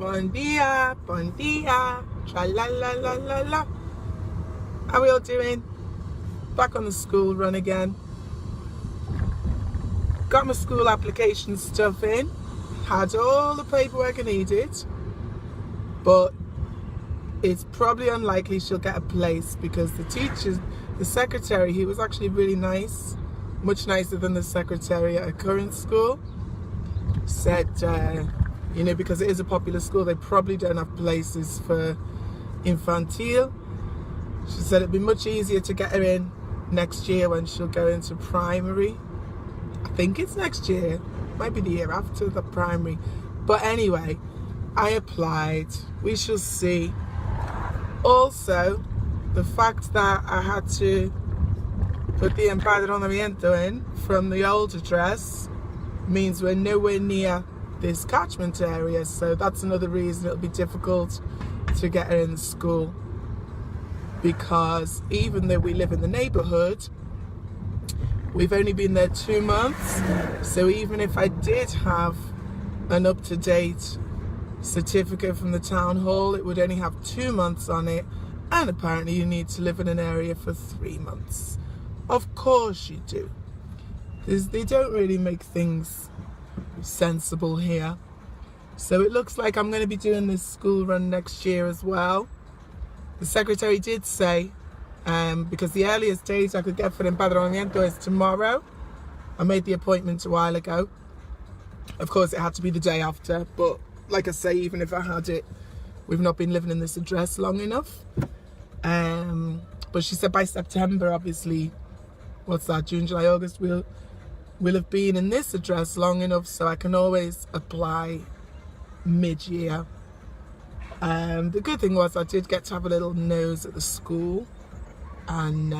bon dia, tra la la la la la. How we all doing? Back on the school run again. Got my school application stuff in. Had all the paperwork I needed. But it's probably unlikely she'll get a place because the secretary, he was actually really nice. Much nicer than the secretary at her current school. Said, because it is a popular school, they probably don't have places for infantile. She said it'd be much easier to get her in next year when she'll go into primary. I think it's next year. Might be the year after the primary. But anyway, I applied. We shall see. Also, the fact that I had to put the empadronamiento in from the old address means we're nowhere near this catchment area, so that's another reason it'll be difficult to get her in the school, because even though we live in the neighbourhood, we've only been there 2 months, so even if I did have an up-to-date certificate from the town hall, it would only have 2 months on it, and apparently you need to live in an area for 3 months. Of course you do. They don't really make things sensible here. So it looks like I'm going to be doing this school run next year as well. The secretary did say, because the earliest date I could get for the empadronamiento is tomorrow. I made the appointment a while ago. Of course, it had to be the day after, but like I say, even if I had it, we've not been living in this address long enough. But she said by September, obviously, what's that, June, July, August, we'll have been in this address long enough so I can always apply mid-year. The good thing was I did get to have a little nose at the school, and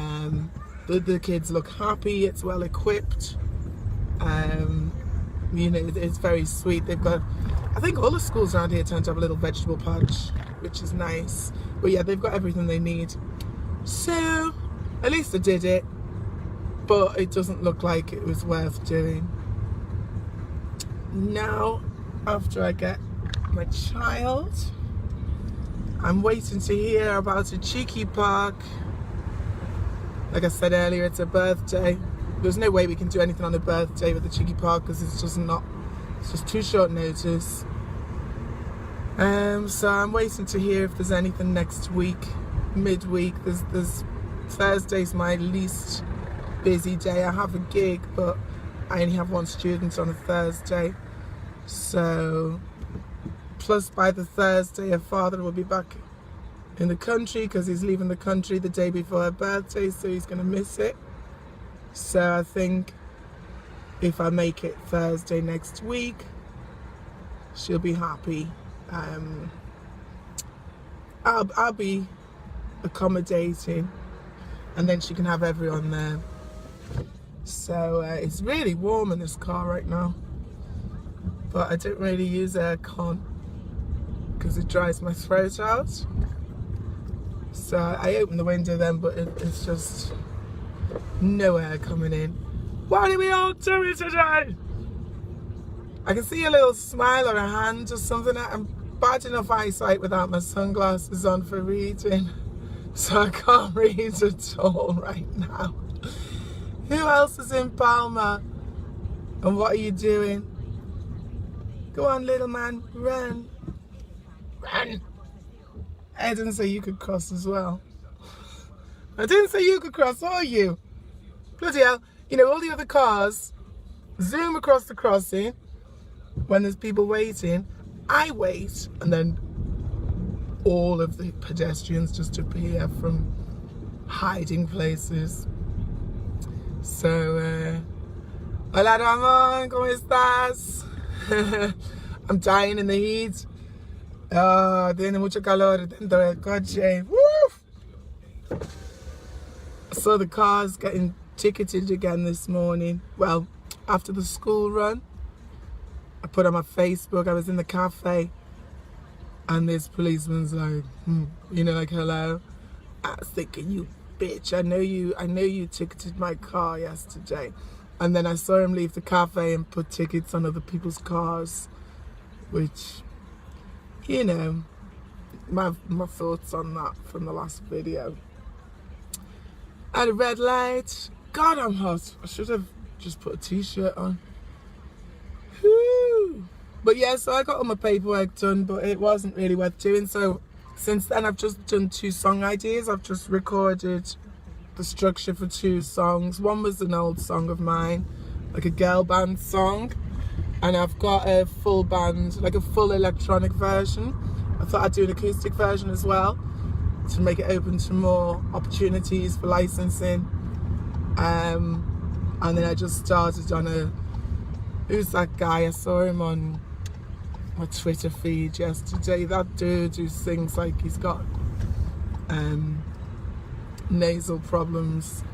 the kids look happy, it's well equipped. It's very sweet. They've got, I think all the schools around here tend to have a little vegetable patch, which is nice. But yeah, they've got everything they need. So, at least I did it. But it doesn't look like it was worth doing. Now, after I get my child, I'm waiting to hear about a cheeky park. Like I said earlier, it's a birthday. There's no way we can do anything on a birthday with the cheeky park because it's just too short notice. So I'm waiting to hear if there's anything next week, midweek. There's Thursday's my least busy day. I have a gig, but I only have one student on a Thursday. So, plus by the Thursday, her father will be back in the country because he's leaving the country the day before her birthday, so he's going to miss it. So I think if I make it Thursday next week, she'll be happy. I'll be accommodating, and then she can have everyone there. So it's really warm in this car right now, but I don't really use aircon because it dries my throat out. So I open the window then, but it's just no air coming in. What are we all doing today? I can see a little smile on her hand or something. I'm bad enough eyesight without my sunglasses on for reading, so I can't read at all right now. Who else is in Palma? And what are you doing? Go on, little man, run. Run. I didn't say you could cross as well. I didn't say you could cross, or you. Bloody hell. All the other cars zoom across the crossing when there's people waiting. I wait, and then all of the pedestrians just appear from hiding places. So, hola Ramon, ¿cómo estás? I'm dying in the heat. Tiene mucho calor dentro del coche. Woo! I saw the cars getting ticketed again this morning. Well, after the school run, I put on my Facebook, I was in the cafe, and this policeman's like, like, hello. I was thinking, you bitch, I know you ticketed my car yesterday. And then I saw him leave the cafe and put tickets on other people's cars, which, you know, my thoughts on that from the last video. At a red light. God, I'm hot. I should have just put a t-shirt on. Whew. But yeah, so I got all my paperwork done, but it wasn't really worth doing. So since then, I've just done 2 song ideas. I've just recorded the structure for 2 songs. One was an old song of mine, like a girl band song. And I've got a full band, like a full electronic version. I thought I'd do an acoustic version as well to make it open to more opportunities for licensing. And then I just started on who's that guy? I saw him on my Twitter feed yesterday. That dude who sings like he's got nasal problems.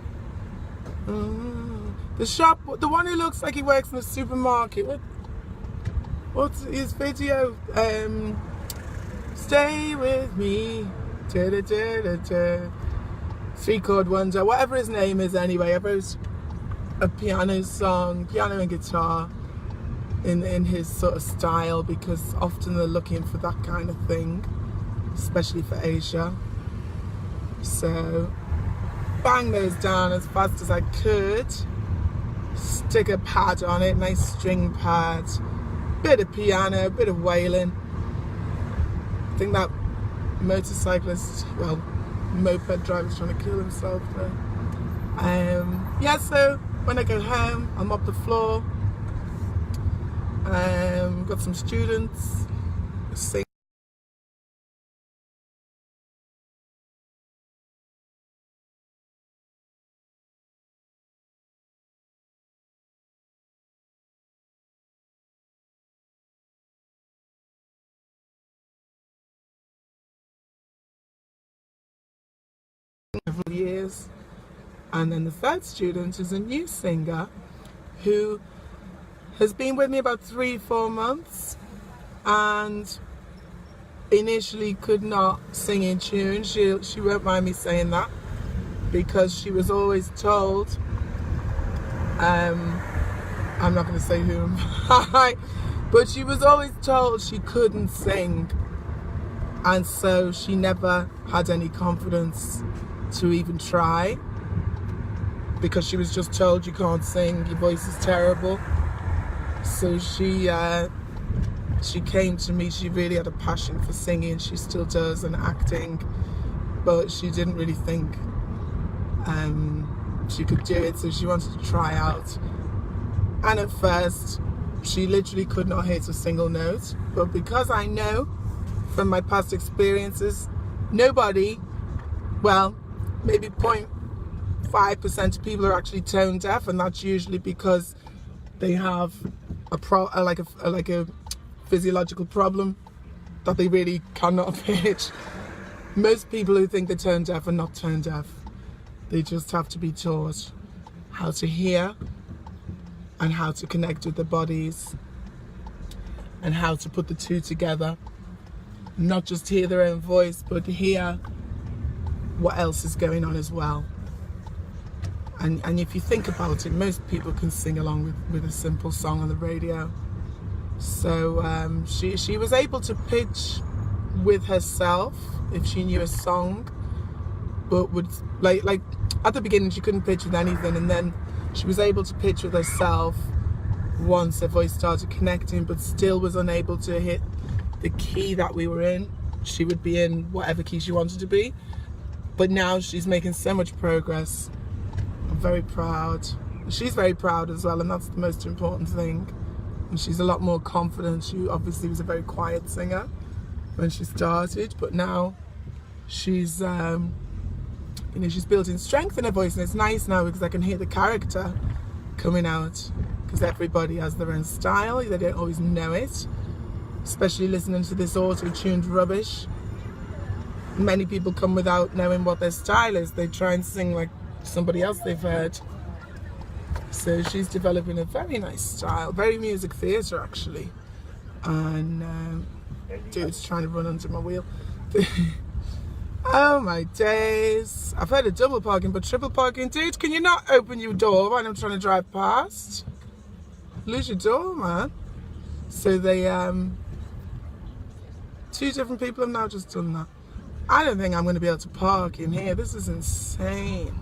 The one who looks like he works in a supermarket. What's his video? Stay with me. Da, da, da, da, da. 3-chord wonder, whatever his name is anyway. I wrote a piano song, piano and guitar in his sort of style, because often they're looking for that kind of thing, especially for Asia. So bang those down as fast as I could, stick a pad on it, nice string pad, bit of piano, bit of wailing. I think that motorcyclist, well, moped driver's trying to kill himself there. Yeah, so when I go home, I'll mop the floor. Got some students sing. Several years. And then the 3rd student is a new singer who has been with me about 3-4 months, and initially could not sing in tune. She won't mind me saying that, because she was always told, I'm not going to say who, but she was always told she couldn't sing, and so she never had any confidence to even try, because she was just told, you can't sing, your voice is terrible. So she came to me. She really had a passion for singing. She still does, and acting, but she didn't really think she could do it, so she wanted to try out. And at first she literally could not hit a single note, but because I know from my past experiences, nobody, well, maybe 0.5% of people are actually tone deaf, and that's usually because they have like a physiological problem that they really cannot pitch. Most people who think they're tone deaf are not tone deaf. They just have to be taught how to hear and how to connect with their bodies and how to put the 2 together. Not just hear their own voice, but hear what else is going on as well. And if you think about it, most people can sing along with a simple song on the radio. So she was able to pitch with herself if she knew a song, but would like at the beginning she couldn't pitch with anything, and then she was able to pitch with herself once her voice started connecting, but still was unable to hit the key that we were in. She would be in whatever key she wanted to be, but now she's making so much progress. I'm very proud. She's very proud as well, and that's the most important thing. And she's a lot more confident. She obviously was a very quiet singer when she started, but now she's she's building strength in her voice, and it's nice now because I can hear the character coming out, because everybody has their own style. They don't always know it, especially listening to this auto-tuned rubbish. Many people come without knowing what their style is. They try and sing like somebody else they've heard. So she's developing a very nice style, very music theatre actually. And dude's trying to run under my wheel. Oh my days. I've heard of double parking, but triple parking, dude, can you not open your door when I'm trying to drive past? Lose your door, man. So they 2 different people have now just done that. I don't think I'm going to be able to park in here. This is insane.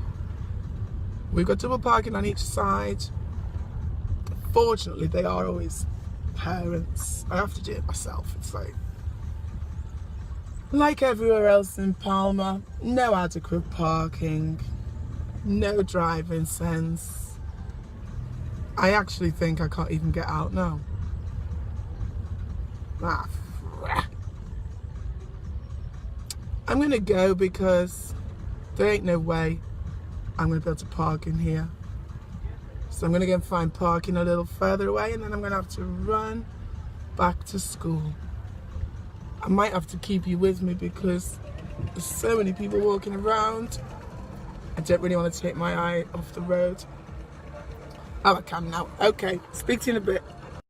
We've got double parking on each side. Fortunately, they are always parents. I have to do it myself. It's like everywhere else in Palma, no adequate parking, no driving sense. I actually think I can't even get out now. I'm gonna go because there ain't no way I'm gonna be able to park in here. So I'm gonna go and find parking a little further away, and then I'm gonna have to run back to school. I might have to keep you with me because there's so many people walking around. I don't really want to take my eye off the road. Oh, I can now. Okay, speak to you in a bit.